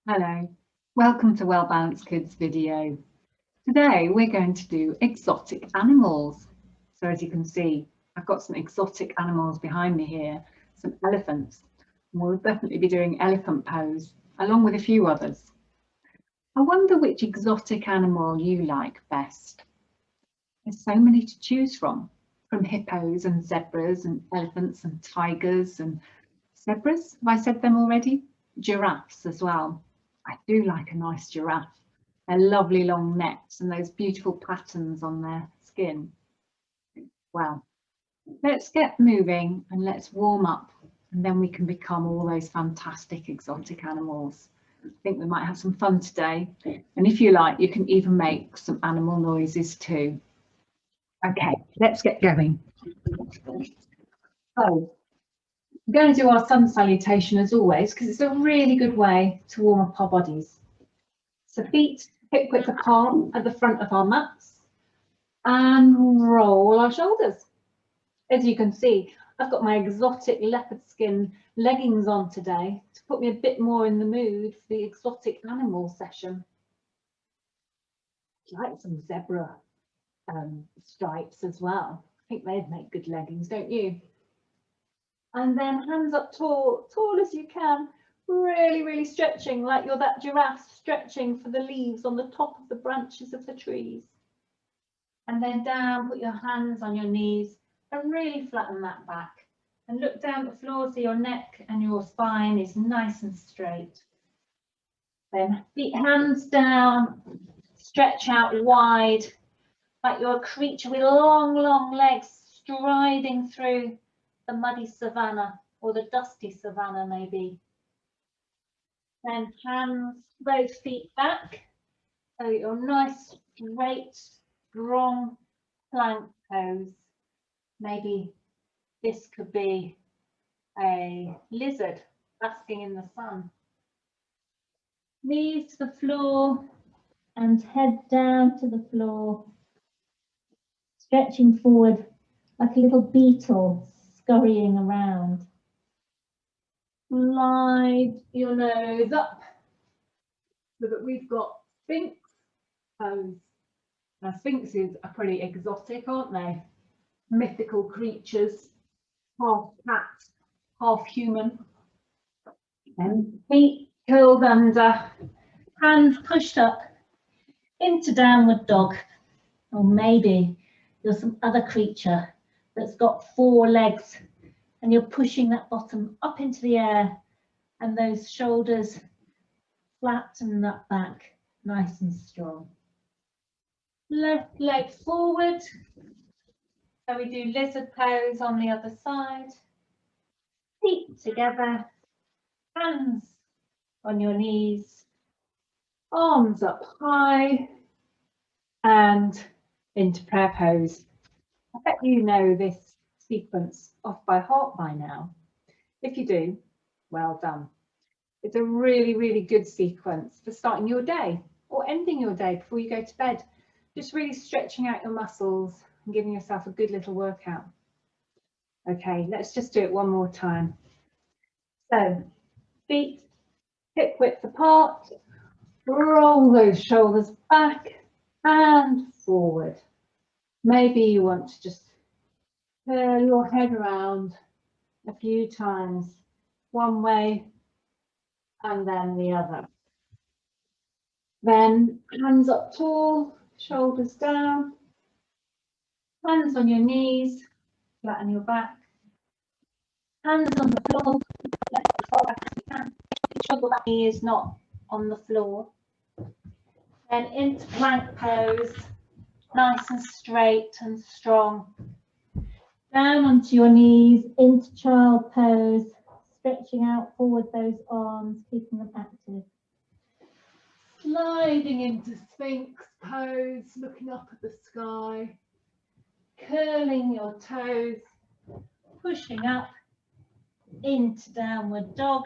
Hello, welcome to Well Balanced Kids video. Today we're going to do exotic animals. So as you can see, I've got some exotic animals behind me here, some elephants. And we'll definitely be doing elephant pose along with a few others. I wonder which exotic animal you like best. There's so many to choose from hippos and zebras and elephants and tigers and zebras. Have I said them already? Giraffes as well. I do like a nice giraffe. Their lovely long necks and those beautiful patterns on their skin. Well, let's get moving and let's warm up, and then we can become all those fantastic exotic animals. I think we might have some fun today. And if you like, you can even make some animal noises too. Okay, let's get going. So, we're going to do our sun salutation as always, because it's a really good way to warm up our bodies. So feet hip width apart at the front of our mats and roll our shoulders. As you can see, I've got my exotic leopard skin leggings on today to put me a bit more in the mood for the exotic animal session. I like some zebra stripes as well. I think they'd make good leggings, don't you? And then hands up tall as you can, really stretching like you're that giraffe stretching for the leaves on the top of the branches of the trees. And then down, put your hands on your knees and really flatten that back. And look down the floor so your neck and your spine is nice and straight. Then feet, hands down, stretch out wide like you're a creature with long legs striding through the muddy savannah or the dusty savannah maybe. Then hands, both feet back, so you're nice, straight, strong plank pose. Maybe this could be a lizard basking in the sun. Knees to the floor and head down to the floor, stretching forward like a little beetle scurrying around. Slide your nose up so that we've got Sphinx pose. Now sphinxes are pretty exotic, aren't they? Mythical creatures, half cat, half human. And feet curled under, hands pushed up into downward dog. Or maybe you're some other creature that's got 4 legs and you're pushing that bottom up into the air and those shoulders flat and that back nice and strong. Left leg forward. So we do lizard pose on the other side. Feet together, hands on your knees, arms up high and into prayer pose. I bet you know this sequence off by heart by now. If you do, well done. It's a really good sequence for starting your day or ending your day before you go to bed. Just really stretching out your muscles and giving yourself a good little workout. Okay, let's just do it one more time. So, feet hip width apart, roll those shoulders back and forward. Maybe you want to just curl your head around a few times, one way and then the other. Then hands up tall, shoulders down, hands on your knees, flatten your back, hands on the floor, let it fall back as you can. Make sure that knee is not on the floor. Then into plank pose, nice and straight and strong. Down onto your knees, into child pose, stretching out forward those arms, keeping them active. Sliding into Sphinx pose, looking up at the sky, curling your toes, pushing up into downward dog,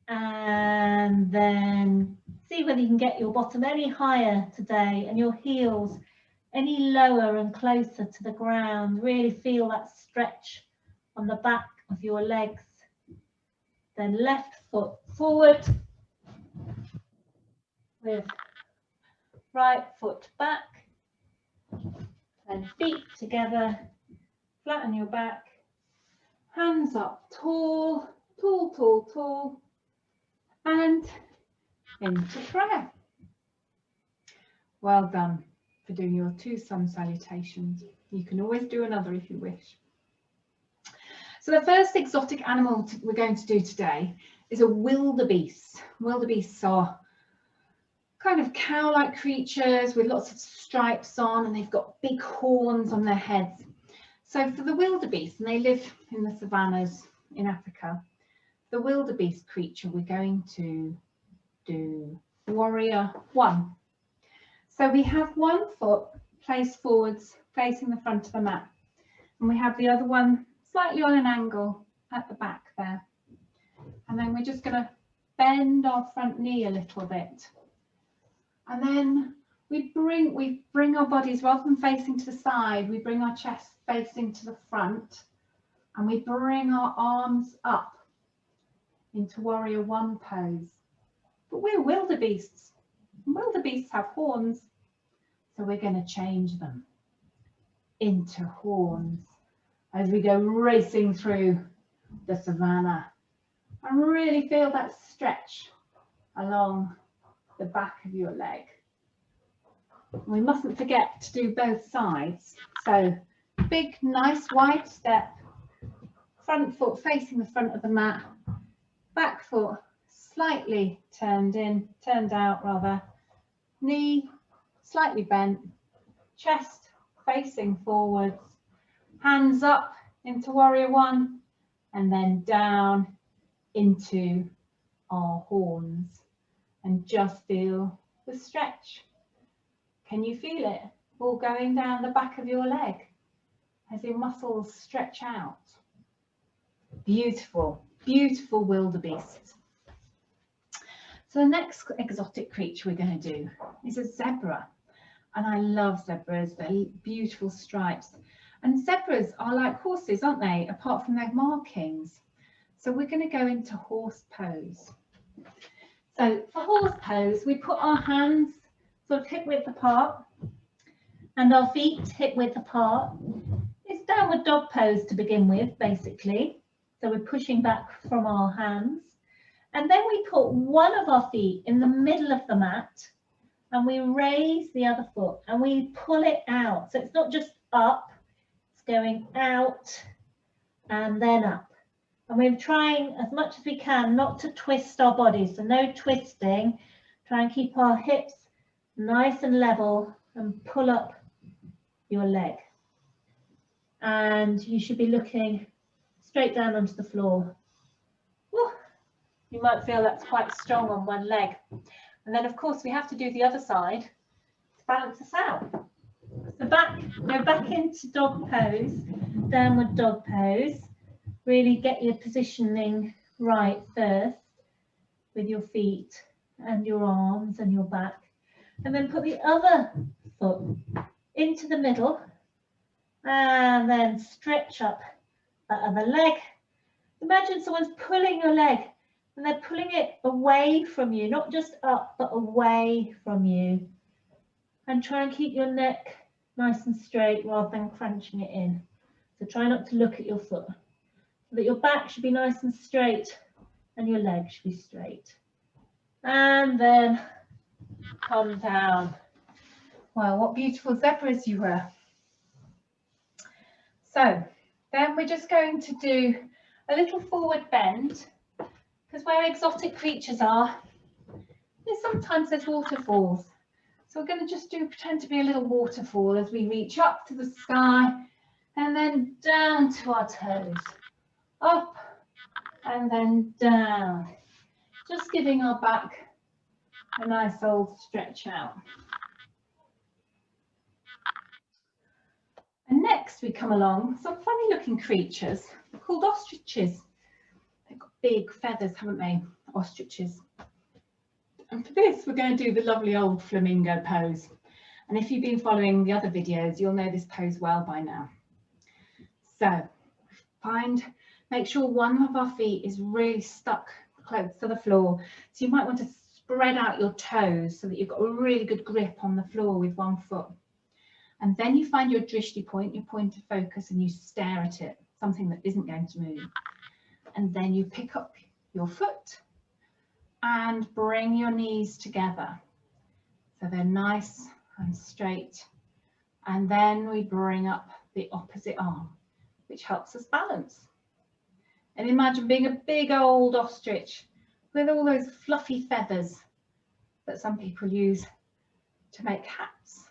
and then see whether you can get your bottom any higher today and your heels any lower and closer to the ground. Really feel that stretch on the back of your legs. Then left foot forward, with right foot back, and feet together, flatten your back, Hands up, tall, tall, tall, tall, and into prayer. Well done for doing your 2 sun salutations. You can always do another if you wish. So the first exotic animal we're going to do today is a wildebeest. Wildebeests are kind of cow-like creatures with lots of stripes on, and they've got big horns on their heads. So for the wildebeest, and they live in the savannas in Africa, the wildebeest creature we're going to do warrior 1. So we have one foot placed forwards facing the front of the mat, and we have the other one slightly on an angle at the back there. And then we're just going to bend our front knee a little bit. And then we bring our bodies, rather than facing to the side, we bring our chest facing to the front, and we bring our arms up into warrior 1 pose. But we're wildebeests. Wildebeests have horns, so we're going to change them into horns as we go racing through the savannah. And really feel that stretch along the back of your leg. We mustn't forget to do both sides. So big, nice wide step, front foot facing the front of the mat, back foot slightly turned out rather, knee slightly bent, chest facing forwards, hands up into warrior 1, and then down into our horns, and just feel the stretch. Can you feel it all going down the back of your leg as your muscles stretch out? Beautiful, beautiful wildebeest. So the next exotic creature we're going to do is a zebra. And I love zebras, they're beautiful stripes. And zebras are like horses, aren't they? Apart from their markings. So we're going to go into horse pose. So for horse pose, we put our hands sort of hip width apart and our feet hip width apart. It's downward dog pose to begin with, basically. So we're pushing back from our hands. And then we put one of our feet in the middle of the mat, and we raise the other foot and we pull it out. So it's not just up, it's going out and then up. And we're trying as much as we can not to twist our bodies. So no twisting. Try and keep our hips nice and level and pull up your leg. And you should be looking straight down onto the floor. Woo. You might feel that's quite strong on one leg. And then of course we have to do the other side to balance us out. So go back into dog pose, downward dog pose. Really get your positioning right first with your feet and your arms and your back. And then put the other foot into the middle and then stretch up that other leg. Imagine someone's pulling your leg and they're pulling it away from you, not just up, but away from you. And try and keep your neck nice and straight rather than crunching it in. So try not to look at your foot. So that your back should be nice and straight and your leg should be straight. And then come down. Wow, what beautiful zebras you were. So then we're just going to do a little forward bend, because where exotic creatures are, sometimes there's waterfalls. So we're going to just pretend to be a little waterfall as we reach up to the sky and then down to our toes. Up and then down. Just giving our back a nice old stretch out. And next we come along some funny looking creatures called ostriches. They've got big feathers, haven't they? Ostriches. And for this we're going to do the lovely old flamingo pose. And if you've been following the other videos, you'll know this pose well by now. So make sure one of our feet is really stuck close to the floor. So you might want to spread out your toes so that you've got a really good grip on the floor with one foot. And then you find your drishti point, your point of focus, and you stare at it, something that isn't going to move. And then you pick up your foot and bring your knees together. So they're nice and straight. And then we bring up the opposite arm, which helps us balance. And imagine being a big old ostrich with all those fluffy feathers that some people use to make hats,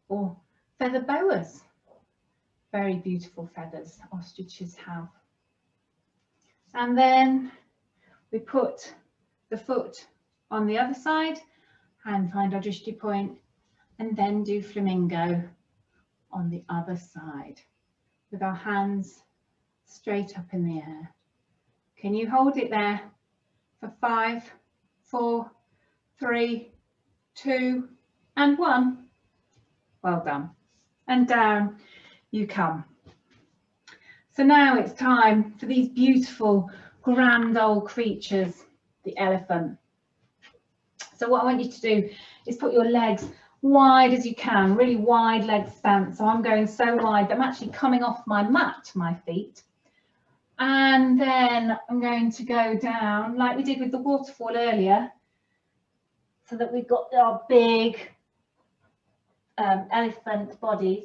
or feather boas. Very beautiful feathers ostriches have. And then we put the foot on the other side and find our drishti point, and then do flamingo on the other side with our hands straight up in the air. Can you hold it there for 5, 4, 3, 2, and 1? Well done. And down you come. So now it's time for these beautiful grand old creatures, the elephant. So what I want you to do is put your legs wide as you can, really wide leg stance. So I'm going so wide that I'm actually coming off my mat, my feet. And then I'm going to go down like we did with the waterfall earlier, so that we've got our big elephant bodies.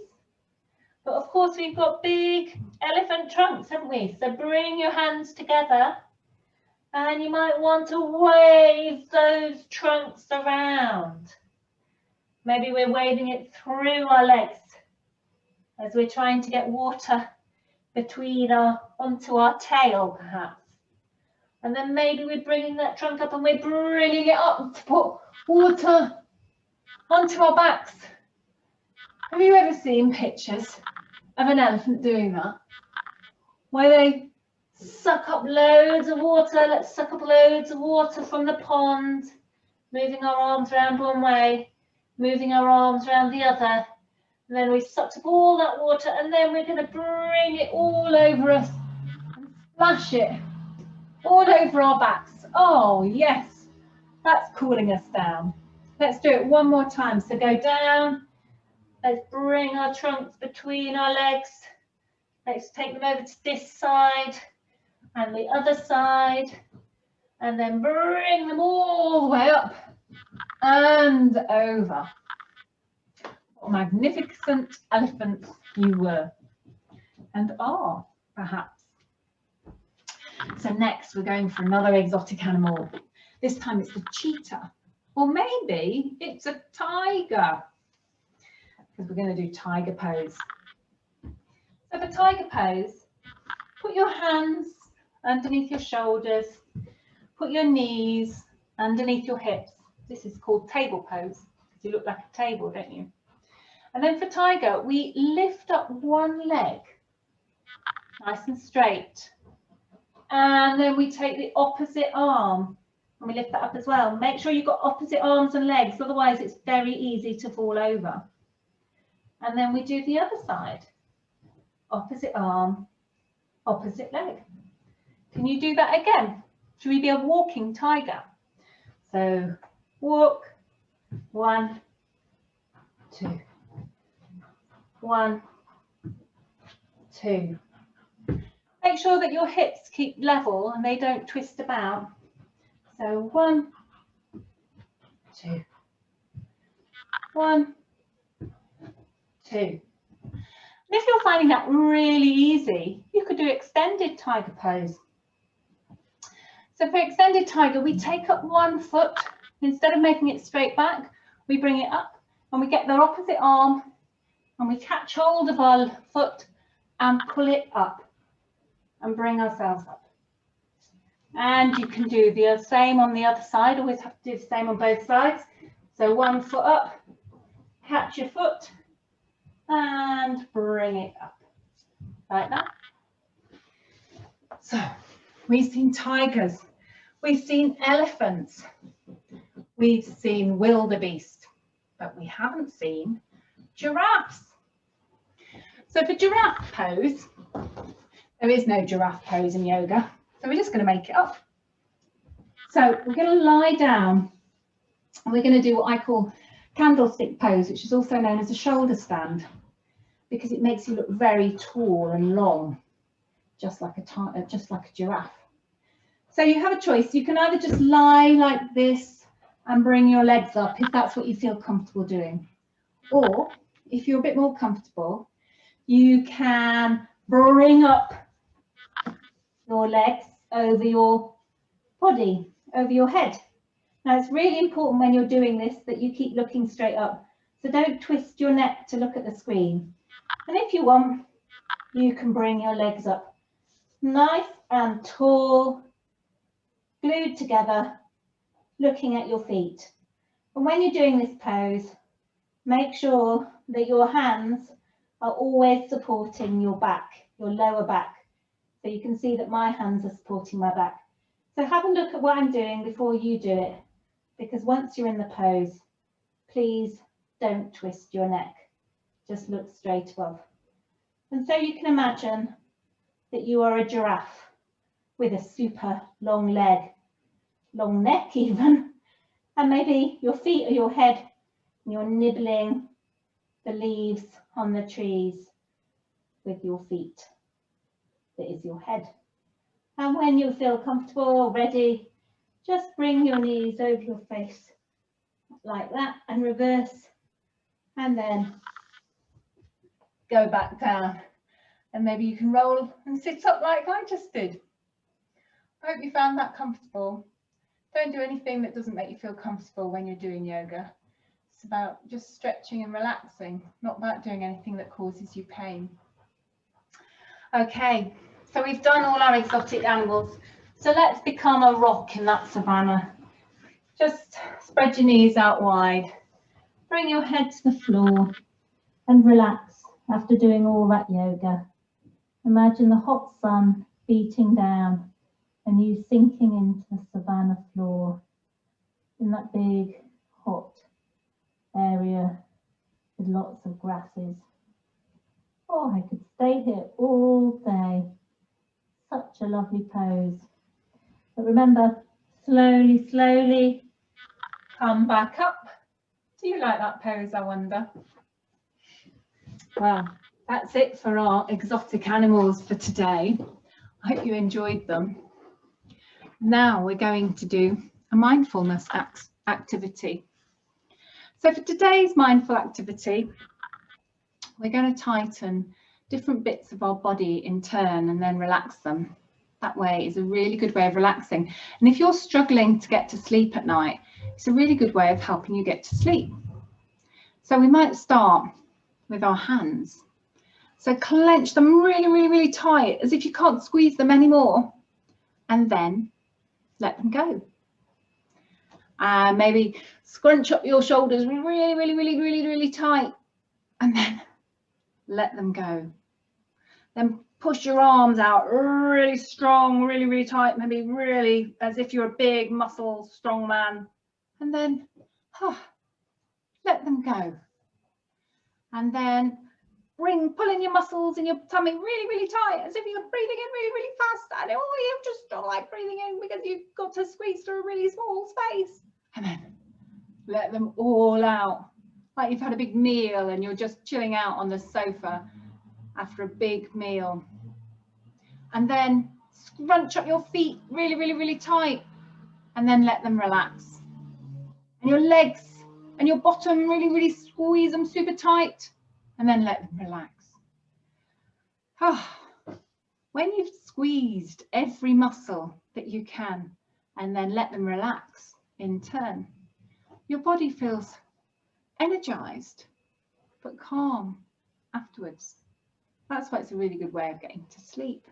But of course we've got big elephant trunks, haven't we? So bring your hands together, and you might want to wave those trunks around. Maybe we're waving it through our legs as we're trying to get water between onto our tail, perhaps. And then maybe we're bringing that trunk up and we're bringing it up to put water onto our backs. Have you ever seen pictures of an elephant doing that? Where they suck up loads of water. Let's suck up loads of water from the pond, moving our arms around one way, moving our arms around the other. And then we sucked up all that water, and then we're going to bring it all over us and splash it all over our backs. Oh yes, that's cooling us down. Let's do it one more time. So go down. Let's bring our trunks between our legs. Let's take them over to this side and the other side, and then bring them all the way up and over. What magnificent elephants you were and are, perhaps. So next we're going for another exotic animal. This time it's the cheetah, or maybe it's a tiger, because we're going to do tiger pose. So for tiger pose, put your hands underneath your shoulders, put your knees underneath your hips. This is called table pose, because you look like a table, don't you? And then for tiger, we lift up one leg, nice and straight. And then we take the opposite arm and we lift that up as well. Make sure you've got opposite arms and legs, otherwise it's very easy to fall over. And then we do the other side. Opposite arm, opposite leg. Can you do that again? Should we be a walking tiger? So walk, 1, 2. 1, 2. Make sure that your hips keep level and they don't twist about. So 1, 2. 1, 2. And if you're finding that really easy, you could do extended tiger pose. So for extended tiger, we take up one foot. Instead of making it straight back, we bring it up and we get the opposite arm and we catch hold of our foot and pull it up and bring ourselves up. And you can do the same on the other side. Always have to do the same on both sides. So one foot up, catch your foot and bring it up like that. So we've seen tigers, we've seen elephants, we've seen wildebeest, but we haven't seen giraffes. So for giraffe pose, there is no giraffe pose in yoga, so we're just going to make it up. So we're going to lie down And we're going to do what I call candlestick pose, which is also known as a shoulder stand, because it makes you look very tall and long, just like a giraffe. So you have a choice. You can either just lie like this and bring your legs up if that's what you feel comfortable doing. Or if you're a bit more comfortable, you can bring up your legs over your body, over your head. Now it's really important when you're doing this that you keep looking straight up. So don't twist your neck to look at the screen. And if you want, you can bring your legs up nice and tall, glued together, looking at your feet. And when you're doing this pose, make sure that your hands are always supporting your back, your lower back. So you can see that my hands are supporting my back. So have a look at what I'm doing before you do it, because once you're in the pose, please don't twist your neck. Just look straight above. And so you can imagine that you are a giraffe with a super long leg, long neck even, and maybe your feet are your head and you're nibbling the leaves on the trees with your feet. That is your head. And when you feel comfortable or ready, just bring your knees over your face like that and reverse, and then go back down. And maybe you can roll and sit up like I just did. I hope you found that comfortable. Don't do anything that doesn't make you feel comfortable when you're doing yoga. It's about just stretching and relaxing, not about doing anything that causes you pain. Okay, so we've done all our exotic animals. So let's become a rock in that savannah. Just spread your knees out wide. Bring your head to the floor and relax after doing all that yoga. Imagine the hot sun beating down and you sinking into the savannah floor in that big hot area with lots of grasses. Oh, I could stay here all day. Such a lovely pose. But remember, slowly, slowly come back up. Do you like that pose, I wonder? Well, that's it for our exotic animals for today. I hope you enjoyed them. Now we're going to do a mindfulness activity. So for today's mindful activity, we're going to tighten different bits of our body in turn and then relax them. That way is a really good way of relaxing. And if you're struggling to get to sleep at night, it's a really good way of helping you get to sleep. So we might start with our hands. So clench them really, really, really tight, as if you can't squeeze them anymore, and then let them go. And maybe scrunch up your shoulders really, really, really, really, really tight, and then let them go. Then push your arms out really strong, really, really tight, maybe really as if you're a big muscle strong man, and then let them go. And then pull in your muscles in your tummy really, really tight, as if you're breathing in really, really fast. And you just don't like breathing in because you've got to squeeze through a really small space. And then let them all out, like you've had a big meal and you're just chilling out on the sofa after a big meal. And then scrunch up your feet really, really, really tight, and then let them relax. And your legs and your bottom, really, really squeeze them super tight, and then let them relax. When you've squeezed every muscle that you can and then let them relax in turn, your body feels energized but calm afterwards. That's why it's a really good way of getting to sleep,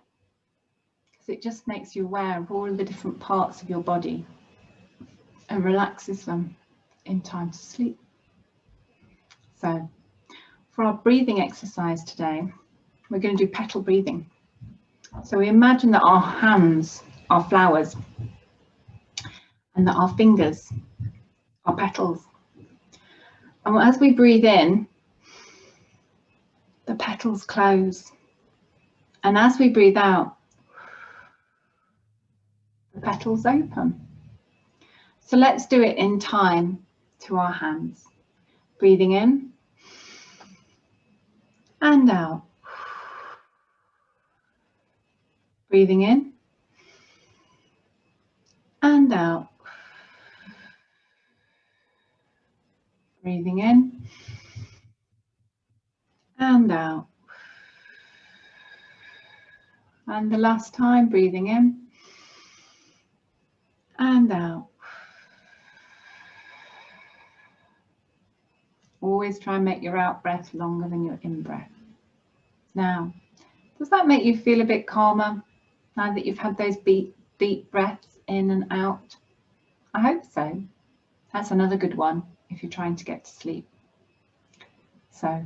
because it just makes you aware of all the different parts of your body and relaxes them in time to sleep. So for our breathing exercise today, we're going to do petal breathing. So we imagine that our hands are flowers and that our fingers are petals. And as we breathe in, the petals close. And as we breathe out, the petals open. So let's do it in time to our hands. Breathing in and out. Breathing in and out. Breathing in and out. And the last time, breathing in and out. Always try and make your out breath longer than your in breath. Now, does that make you feel a bit calmer now that you've had those deep breaths in and out? I hope so. That's another good one if you're trying to get to sleep. So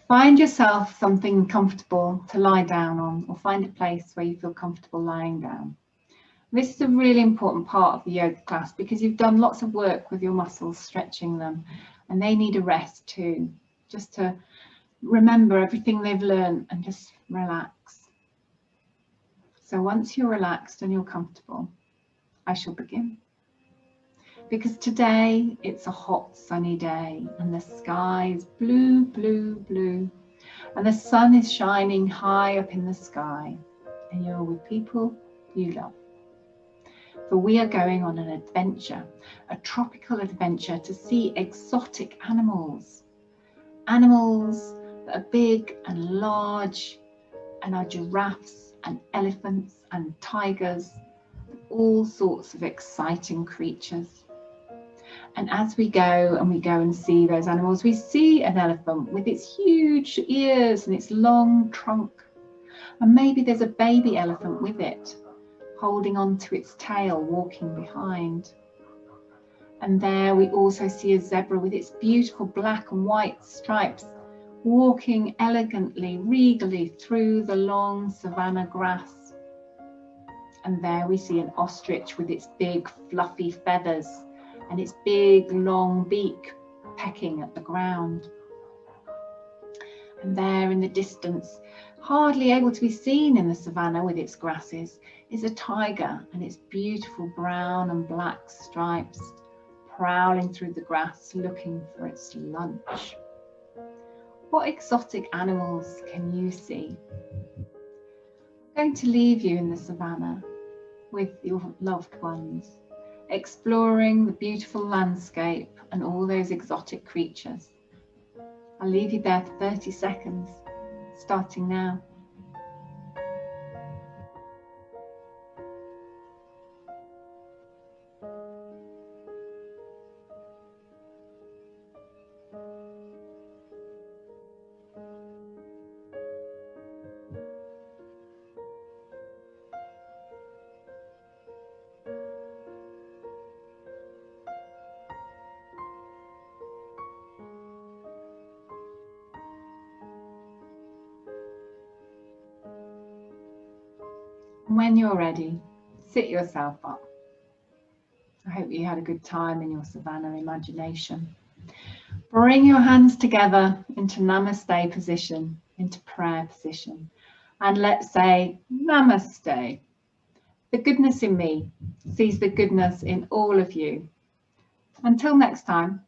find yourself something comfortable to lie down on, or find a place where you feel comfortable lying down. This is a really important part of the yoga class because you've done lots of work with your muscles, stretching them, and they need a rest too, just to remember everything they've learned and just relax. So once you're relaxed and you're comfortable, I shall begin. Because today it's a hot sunny day and the sky is blue, blue, blue, and the sun is shining high up in the sky, and you're with people you love. For we are going on an adventure, a tropical adventure, to see exotic animals. Animals that are big and large, and are giraffes and elephants and tigers, all sorts of exciting creatures. And as we go and see those animals, we see an elephant with its huge ears and its long trunk. And maybe there's a baby elephant with it, holding on to its tail, walking behind. And there we also see a zebra with its beautiful black and white stripes, walking elegantly, regally through the long savanna grass. And there we see an ostrich with its big fluffy feathers and its big long beak pecking at the ground. And there in the distance, hardly able to be seen in the savannah with its grasses, is a tiger and its beautiful brown and black stripes, prowling through the grass looking for its lunch. What exotic animals can you see? I'm going to leave you in the savannah with your loved ones, exploring the beautiful landscape and all those exotic creatures. I'll leave you there for 30 seconds, starting now. When you're ready, sit yourself up. I hope you had a good time in your savannah imagination. Bring your hands together into Namaste position, into prayer position, and let's say Namaste. The goodness in me sees the goodness in all of you. Until next time,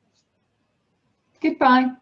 goodbye.